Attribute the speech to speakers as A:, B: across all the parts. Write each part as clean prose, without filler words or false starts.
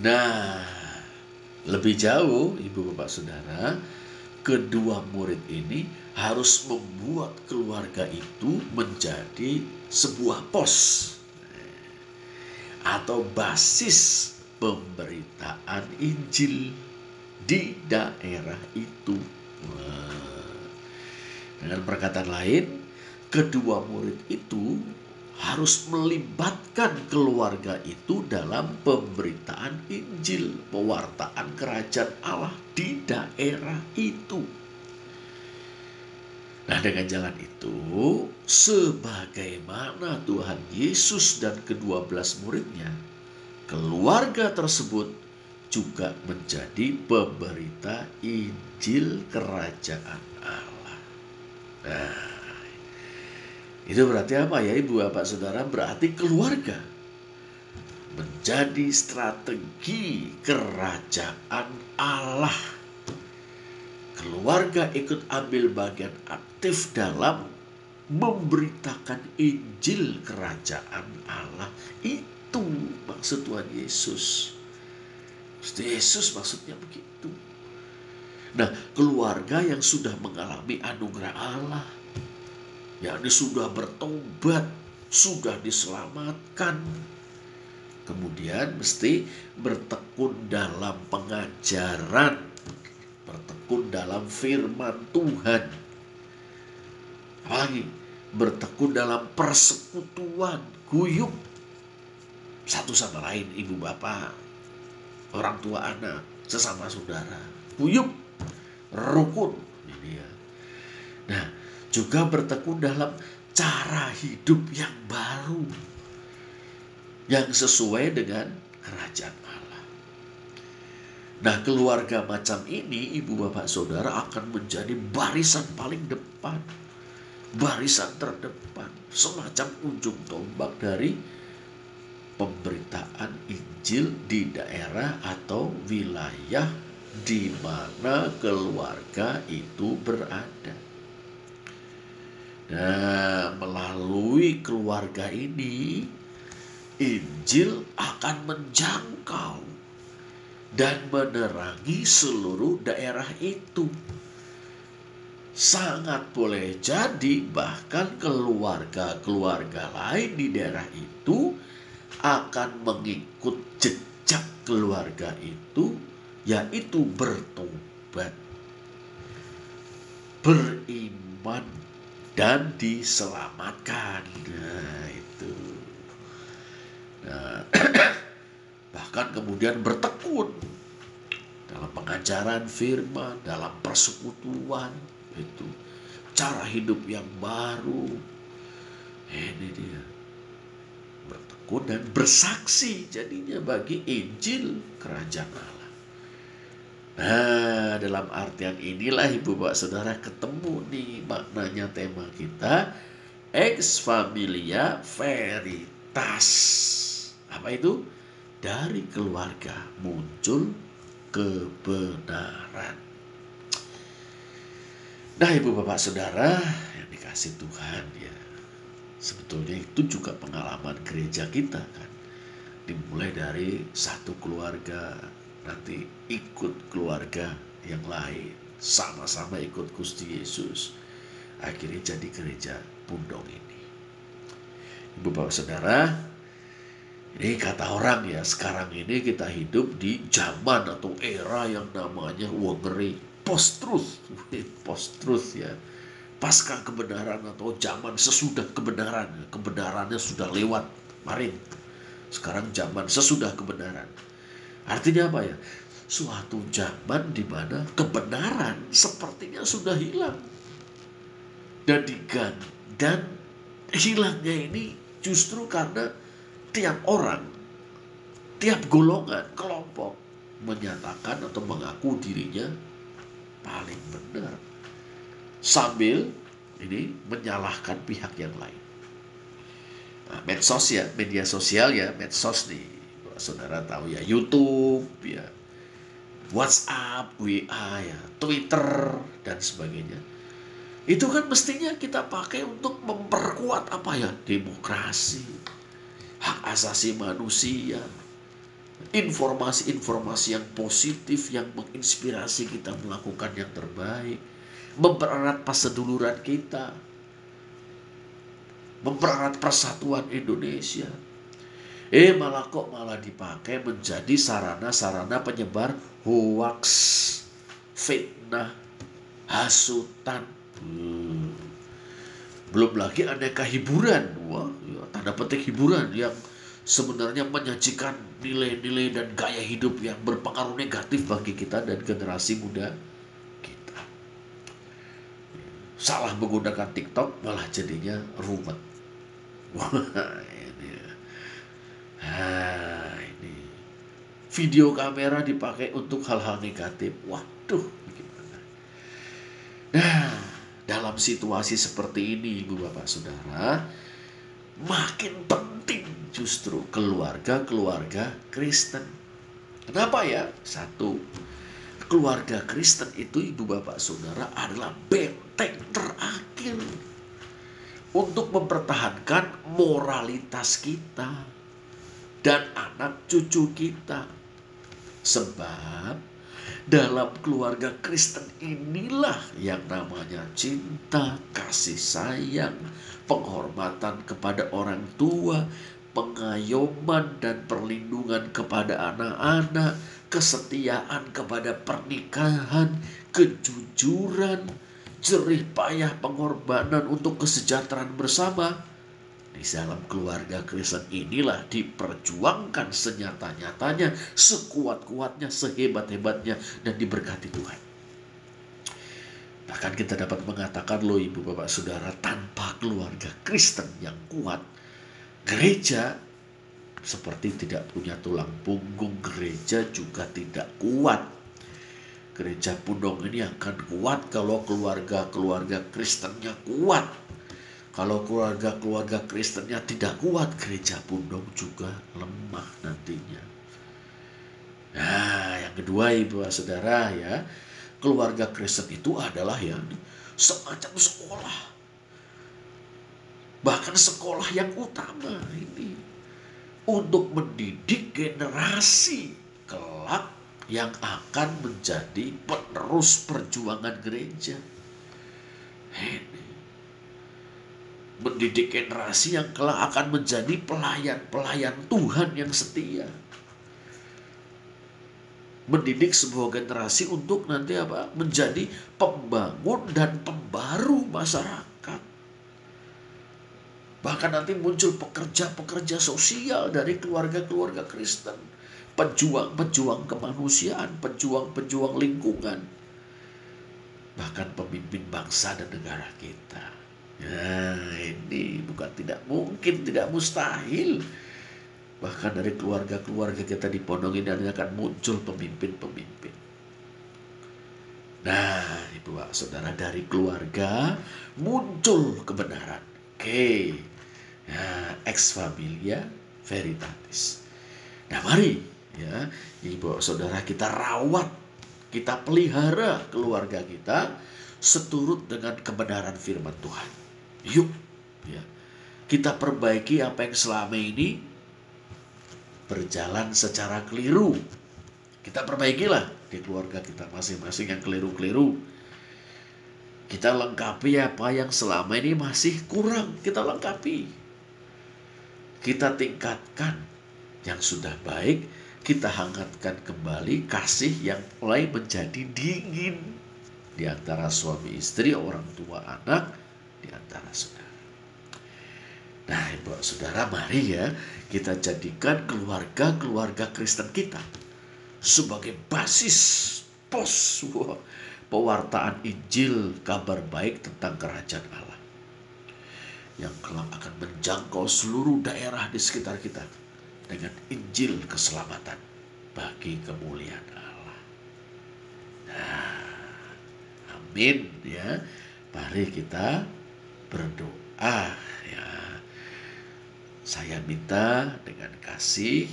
A: Nah, lebih jauh, Ibu Bapak Saudara, kedua murid ini harus membuat keluarga itu menjadi sebuah pos atau basis pemberitaan Injil di daerah itu. Dengan perkataan lain, kedua murid itu harus melibatkan keluarga itu dalam pemberitaan Injil, pewartaan kerajaan Allah di daerah itu. Nah, dengan jalan itu, sebagaimana Tuhan Yesus dan ke-12 muridnya, keluarga tersebut juga menjadi pemberita Injil kerajaan Allah. Nah, itu berarti apa ya Ibu Bapak Saudara? Berarti keluarga menjadi strategi kerajaan Allah. Keluarga ikut ambil bagian aktif dalam memberitakan Injil kerajaan Allah. Itu maksud Tuhan Yesus. Yesus maksudnya begitu. Nah, keluarga yang sudah mengalami anugerah Allah, yakni sudah bertobat, sudah diselamatkan, kemudian mesti bertekun dalam pengajaran, bertekun dalam firman Tuhan, apalagi bertekun dalam persekutuan, guyup satu sama lain, ibu bapak, orang tua anak, sesama saudara, guyup, rukun. Ini ya. Nah, juga bertekun dalam cara hidup yang baru, yang sesuai dengan kerajaan Allah. Nah, keluarga macam ini, ibu bapak saudara, akan menjadi barisan paling depan, barisan terdepan, semacam ujung tombak dari pemberitaan Injil di daerah atau wilayah di mana keluarga itu berada. Nah, melalui keluarga ini, Injil akan menjangkau dan menerangi seluruh daerah itu. Sangat boleh jadi bahkan keluarga-keluarga lain di daerah itu akan mengikut jejak keluarga itu, yaitu bertobat, beriman, dan diselamatkan. Nah, itu. Nah, bahkan kemudian bertekun dalam pengajaran firman, dalam persekutuan, itu cara hidup yang baru. Ini dia, bertekun dan bersaksi jadinya bagi Injil kerajaan Allah. Nah, dalam artian inilah ibu bapak saudara ketemu nih maknanya tema kita, ex familia veritas. Apa itu? Dari keluarga muncul kebenaran. Nah, ibu bapak saudara yang dikasih Tuhan ya, sebetulnya itu juga pengalaman gereja kita kan. Dimulai dari satu keluarga, nanti ikut keluarga yang lain, sama-sama ikut Gusti Yesus, akhirnya jadi gereja Pundong ini. Ibu bapak saudara, ini kata orang ya, sekarang ini kita hidup di zaman atau era yang namanya ngeri, post-truth. Post-truth ya, pasca kebenaran atau zaman sesudah kebenaran. Kebenarannya sudah lewat kemarin, sekarang zaman sesudah kebenaran. Artinya apa ya? Suatu zaman di mana kebenaran sepertinya sudah hilang dan hilangnya ini justru karena tiap orang, tiap golongan, kelompok menyatakan atau mengaku dirinya paling benar, sambil ini menyalahkan pihak yang lain. Nah, medsos ya, media sosial ya, medsos nih, saudara tahu ya, YouTube ya, WhatsApp, WA ya, Twitter dan sebagainya. Itu kan mestinya kita pakai untuk memperkuat apa ya, demokrasi, hak asasi manusia, informasi-informasi yang positif yang menginspirasi kita melakukan yang terbaik, mempererat perseduluran kita, mempererat persatuan Indonesia. Malah dipakai menjadi sarana-sarana penyebar hoax, fitnah, hasutan. Belum lagi aneka hiburan, tanda petik hiburan yang sebenarnya menyajikan nilai-nilai dan gaya hidup yang berpengaruh negatif bagi kita dan generasi muda kita. Salah menggunakan TikTok malah jadinya ruwet. Ini video kamera dipakai untuk hal-hal negatif. Waduh, gimana? Nah, dalam situasi seperti ini, Ibu Bapak Saudara, makin penting justru keluarga-keluarga Kristen. Kenapa ya? Satu, keluarga Kristen itu, Ibu Bapak Saudara, adalah benteng terakhir untuk mempertahankan moralitas kita dan anak cucu kita. Sebab dalam keluarga Kristen inilah yang namanya cinta, kasih sayang, penghormatan kepada orang tua, pengayoman dan perlindungan kepada anak-anak, kesetiaan kepada pernikahan, kejujuran, jerih payah pengorbanan untuk kesejahteraan bersama. Di dalam keluarga Kristen inilah diperjuangkan senyata-nyatanya, sekuat-kuatnya, sehebat-hebatnya, dan diberkati Tuhan. Bahkan kita dapat mengatakan, loh Ibu Bapak Saudara, tanpa keluarga Kristen yang kuat, gereja seperti tidak punya tulang punggung, gereja juga tidak kuat. Gereja Pundong ini akan kuat kalau keluarga-keluarga Kristennya kuat. Kalau keluarga-keluarga Kristennya tidak kuat, gereja Pundong juga lemah nantinya. Nah, yang kedua Ibu Saudara ya, keluarga Kristen itu adalah yang semacam sekolah. Bahkan sekolah yang utama ini untuk mendidik generasi kelak yang akan menjadi penerus perjuangan gereja. Ini mendidik generasi yang kelak akan menjadi pelayan-pelayan Tuhan yang setia. Mendidik sebuah generasi untuk nanti menjadi pembangun dan pembaru masyarakat. Bahkan nanti muncul pekerja-pekerja sosial dari keluarga-keluarga Kristen. Pejuang-pejuang kemanusiaan, pejuang-pejuang lingkungan. Bahkan pemimpin bangsa dan negara kita. Nah, ini bukan tidak mungkin, tidak mustahil. Bahkan dari keluarga-keluarga kita di Pondok ini akan muncul pemimpin-pemimpin. Nah, Ibu Saudara, dari keluarga muncul kebenaran. Oke. Nah, ex familia veritatis. Nah, mari ya, Ibu Saudara, kita rawat, kita pelihara keluarga kita seturut dengan kebenaran firman Tuhan. Yuk, ya, kita perbaiki apa yang selama ini berjalan secara keliru. Kita perbaikilah di keluarga kita masing-masing yang keliru-keliru. Kita lengkapi apa yang selama ini masih kurang. Kita lengkapi. Kita tingkatkan yang sudah baik. Kita hangatkan kembali kasih yang mulai menjadi dingin di antara suami istri, orang tua anak, di antara saudara. Nah, Ibu Saudara, mari ya kita jadikan keluarga-keluarga Kristen kita sebagai basis pos pewartaan Injil, kabar baik tentang kerajaan Allah yang kelak akan menjangkau seluruh daerah di sekitar kita dengan Injil keselamatan bagi kemuliaan Allah. Nah, amin ya. Mari kita berdoa ya. Saya minta dengan kasih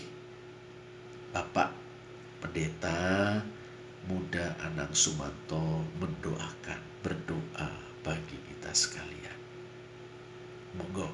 A: Bapak Pendeta Muda Anang Sumanto berdoa bagi kita sekalian. Monggo